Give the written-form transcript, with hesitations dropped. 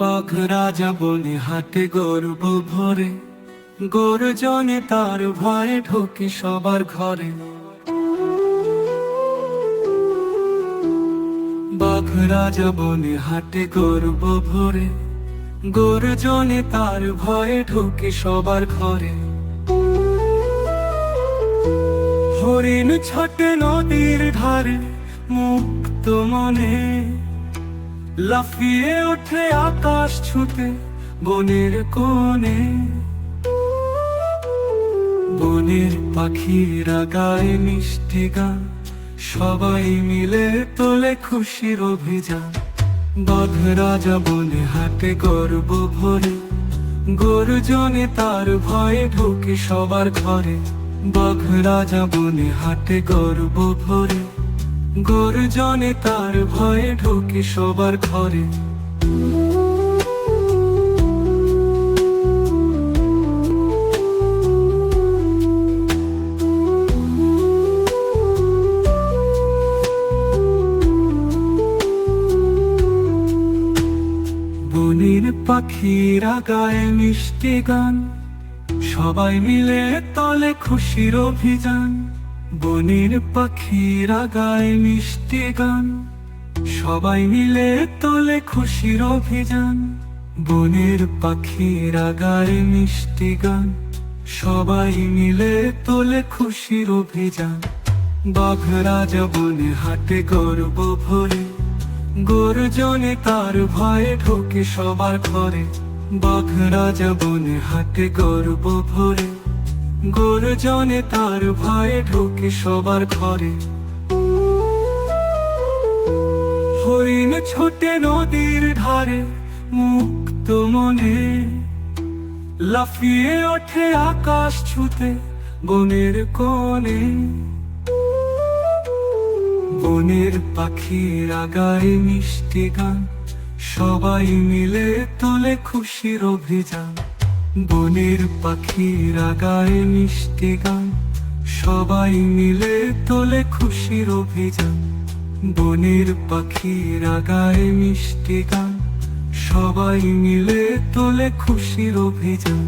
বাঘ রাজা বনে হাটে গর্ব ভরে, গর্জনে তার ভয়ে ঢোকে সবার ঘরে। বাঘ রাজা বনে হাটে গর্ব ভরে, গর্জনে তার ভয়ে ঢোকে সবার ঘরে। হরিণ ছটে নদীর ধারে মুক্ত মনে, লাফিয়ে ওঠে আকাশ ছুতে বনের কোণে। বনের পাখিরা গায় মিষ্টি গান, সবাই মিলে তোলে খুশির অভিযান। বাঘ রাজা বনে হাটে গর্ব ভরে, গর্জনে তার ভয়ে ঢোকে সবার ঘরে। বাঘ রাজা বনে হাটে গর্ব ভরে, গর্জনে তার ভয়ে ঢোকে সবার ঘরে। বনের পাখিরা গায় মিষ্টি গান, সবাই মিলে তোলে খুশির অভিযান। বনের পাখিরা গায় মিষ্টি গান, সবাই মিলে তোলে খুশির অভিযান। বনের পাখিরা গায় মিষ্টি গান, সবাই মিলে তোলে খুশির অভিযান। বাঘ রাজা বনে হাটে গর্ব ভরে, গর্জনে তার ভয়ে ঢোকে সবার ঘরে। বাঘ রাজা বনে হাটে গর্ব ভরে, গর্জনে তার ভয়ে ঢোকে সবার ঘরে। হরিণ ছোটে নদীর ধারে মুক্ত মনে, লাফিয়ে ওঠে আকাশ ছুতে বনের কোণে। বনের পাখিরা গায় মিষ্টি গান, সবাই মিলে তোলে খুশির অভিযান। বনের পাখিরা গায় মিষ্টি গান, সবাই মিলে তোলে খুশির অভিযান। বনের পাখিরা গায় মিষ্টি গান, সবাই মিলে তোলে খুশির অভিযান।